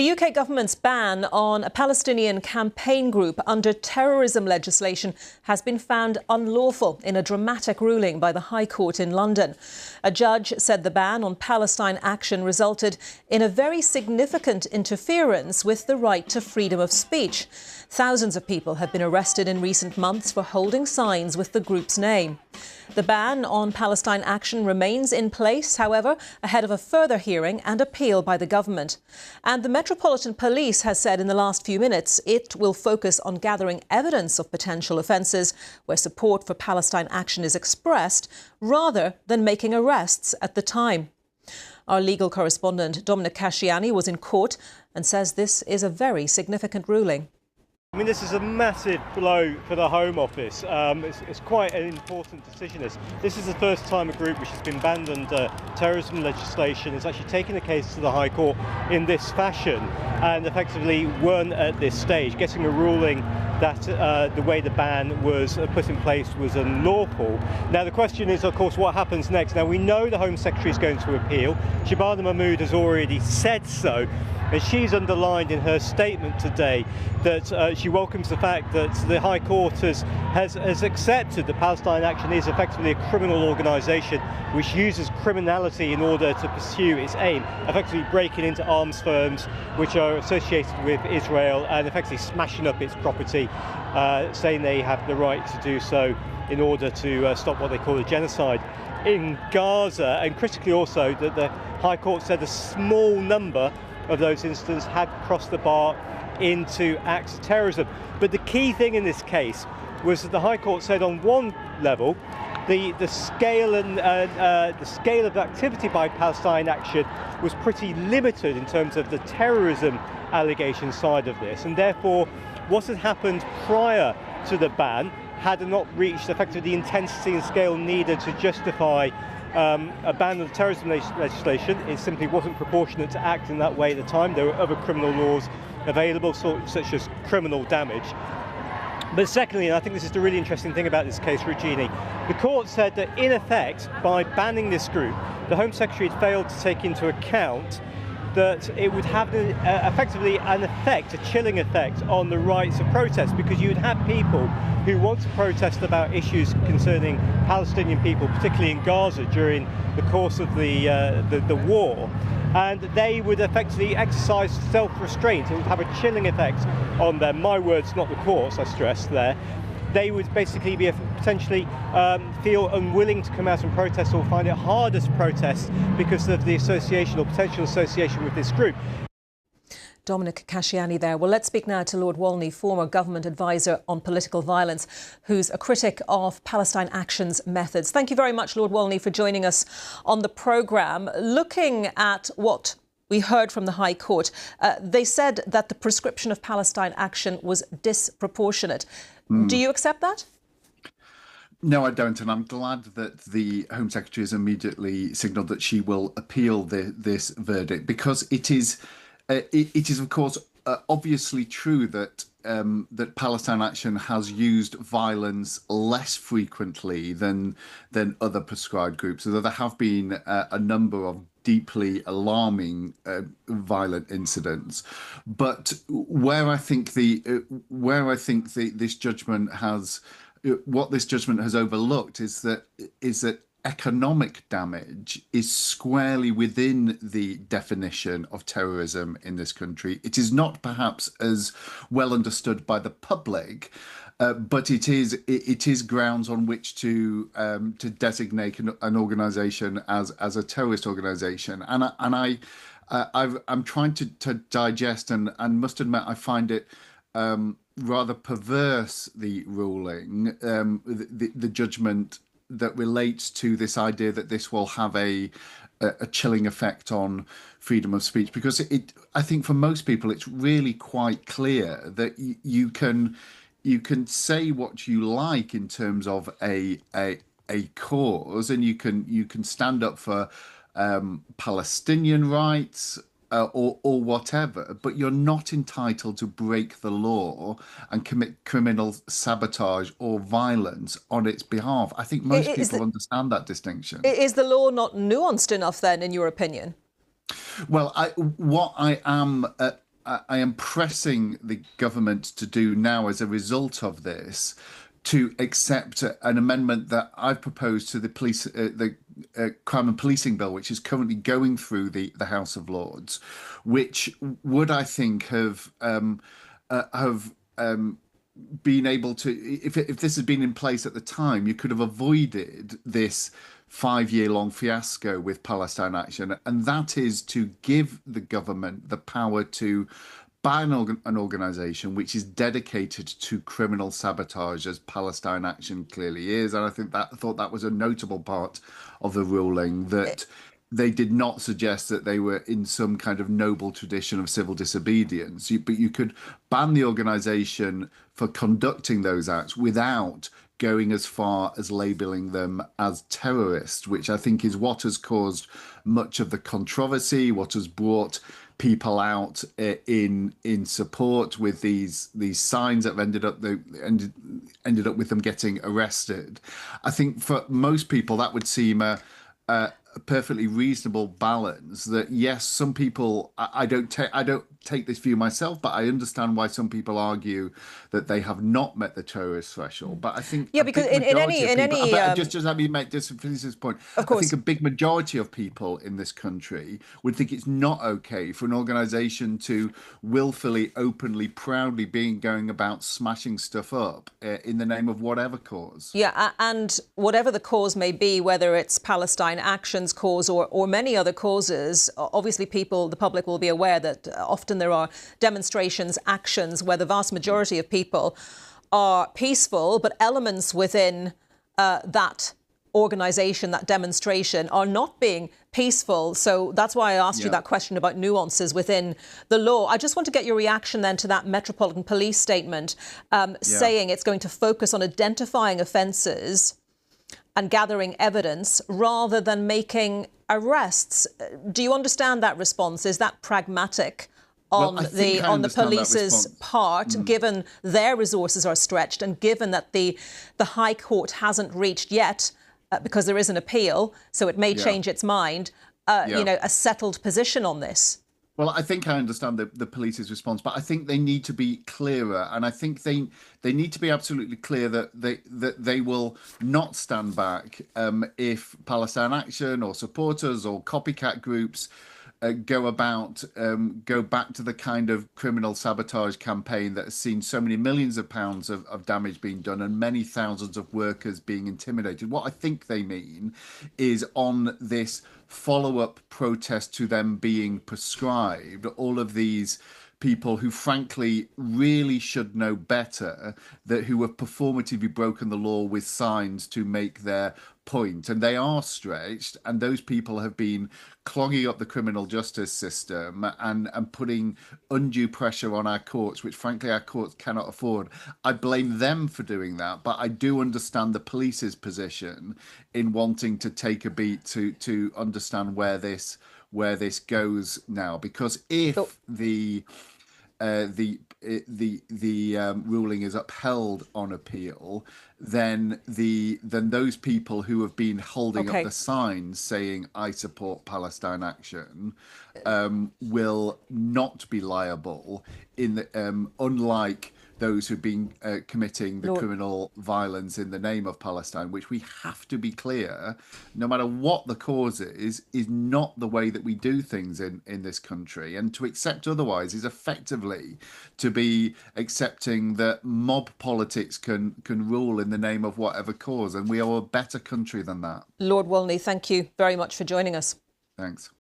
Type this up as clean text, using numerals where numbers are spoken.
The UK government's ban on a Palestinian campaign group under terrorism legislation has been found unlawful in a dramatic ruling by the High Court in London. A judge said the ban on Palestine Action resulted in a very significant interference with the right to freedom of speech. Thousands of people have been arrested in recent months for holding signs with the group's name. The ban on Palestine Action remains in place, however, ahead of a further hearing and appeal by the government. And the Metropolitan Police has said in the last few minutes it will focus on gathering evidence of potential offences where support for Palestine Action is expressed, rather than making arrests at the time. Our legal correspondent Dominic Casciani was in court and says this is a very significant ruling. I mean, this is a massive blow for the Home Office. It's quite an important decision. This is the first time a group which has been banned under terrorism legislation has actually taken the case to the High Court in this fashion and effectively won at this stage, getting a ruling that the way the ban was put in place was unlawful. Now, the question is, of course, what happens next? Now, we know the Home Secretary is going to appeal. Shabana Mahmood has already said so. And she's underlined in her statement today that she welcomes the fact that the High Court has accepted that Palestine Action is effectively a criminal organisation which uses criminality in order to pursue its aim, effectively breaking into arms firms which are associated with Israel and effectively smashing up its property, saying they have the right to do so in order to stop what they call a genocide in Gaza. And critically also that the High Court said a small number of those incidents had crossed the bar into acts of terrorism. But the key thing in this case was that the High Court said on one level the scale and the scale of activity by Palestine Action was pretty limited in terms of the terrorism allegation side of this, and therefore what had happened prior to the ban had not reached effectively the intensity and scale needed to justify a ban on terrorism legislation. It simply wasn't proportionate to act in that way at the time. There were other criminal laws available, such as criminal damage. But secondly, and I think this is the really interesting thing about this case, Regini, the court said that in effect, by banning this group, the Home Secretary had failed to take into account that it would have effectively an effect, a chilling effect on the rights of protest, because you would have people who want to protest about issues concerning Palestinian people, particularly in Gaza during the course of the war, and they would effectively exercise self-restraint. It would have a chilling effect on them. My words, not the court's, I stress there. They would basically be potentially feel unwilling to come out and protest or find it harder to protest because of the association or potential association with this group. Dominic Casciani there. Well, let's speak now to Lord Walney, former government advisor on political violence, who's a critic of Palestine Action's methods. Thank you very much, Lord Walney, for joining us on the programme. Looking at what we heard from the High Court, they said that the prescription of Palestine Action was disproportionate. Do you accept that? No, I don't, and I'm glad that the Home Secretary has immediately signalled that she will appeal this verdict, because it is, of course, obviously true that that Palestine Action has used violence less frequently than other prescribed groups, although there have been a number of deeply alarming violent incidents. But where I think this judgment has overlooked is that economic damage is squarely within the definition of terrorism in this country. It is not perhaps as well understood by the public, but it is grounds on which to designate an organisation as a terrorist organisation. And I'm trying to digest and must admit I find it rather perverse, the ruling, the judgment that relates to this idea that this will have a chilling effect on freedom of speech, because I think for most people it's really quite clear that you can say what you like in terms of a cause, and you can stand up for Palestinian rights or whatever, but you're not entitled to break the law and commit criminal sabotage or violence on its behalf. I think most people understand that distinction. Is the law not nuanced enough then, in your opinion? Well, what I am I am pressing the government to do now as a result of this to accept an amendment that I've proposed to the crime and policing bill, which is currently going through the House of Lords, which would, I think, have been able to, if this had been in place at the time, you could have avoided this 5-year long fiasco with Palestine Action, and that is to give the government the power to ban an organization which is dedicated to criminal sabotage, as Palestine Action clearly is. And I thought that was a notable part of the ruling, that they did not suggest that they were in some kind of noble tradition of civil disobedience, but you could ban the organization for conducting those acts without going as far as labeling them as terrorists, which I think is what has caused much of the controversy, what has brought people out in support with these signs that have ended up with them getting arrested. I think for most people that would seem a perfectly reasonable balance. That yes, some people, I don't take this view myself, but I understand why some people argue that they have not met the terrorist threshold. But I think because in any just let me make just finish this point. Of course. I think a big majority of people in this country would think it's not okay for an organisation to willfully, openly, proudly going about smashing stuff up in the name of whatever cause. Yeah, and whatever the cause may be, whether it's Palestine Action's cause or many other causes, obviously the public will be aware that often there are demonstrations, actions where the vast majority of people are peaceful, but elements within that organisation, that demonstration, are not being peaceful. So that's why I asked you that question about nuances within the law. I just want to get your reaction then to that Metropolitan Police statement saying it's going to focus on identifying offences and gathering evidence rather than making arrests. Do you understand that response? Is that pragmatic on the police's part, given their resources are stretched and given that the High Court hasn't reached yet, because there is an appeal, so it may change its mind, a settled position on this? Well, I think I understand the police's response, but I think they need to be clearer, and I think they need to be absolutely clear that they will not stand back if Palestine Action or supporters or copycat groups go back to the kind of criminal sabotage campaign that has seen so many millions of pounds of damage being done and many thousands of workers being intimidated. What I think they mean is on this follow-up protest to them being prescribed, all of these people who frankly really should know better, that who have performatively broken the law with signs to make their point, and they are stretched, and those people have been clogging up the criminal justice system and putting undue pressure on our courts, which frankly our courts cannot afford. I blame them for doing that, but I do understand the police's position in wanting to take a beat to understand where this goes now, because if the ruling is upheld on appeal, then those people who have been holding up the signs saying "I support Palestine Action" will not be liable. Unlike those who've been committing the criminal violence in the name of Palestine, which we have to be clear, no matter what the cause is not the way that we do things in this country. And to accept otherwise is effectively to be accepting that mob politics can rule in the name of whatever cause. And we are a better country than that. Lord Wolney, thank you very much for joining us. Thanks.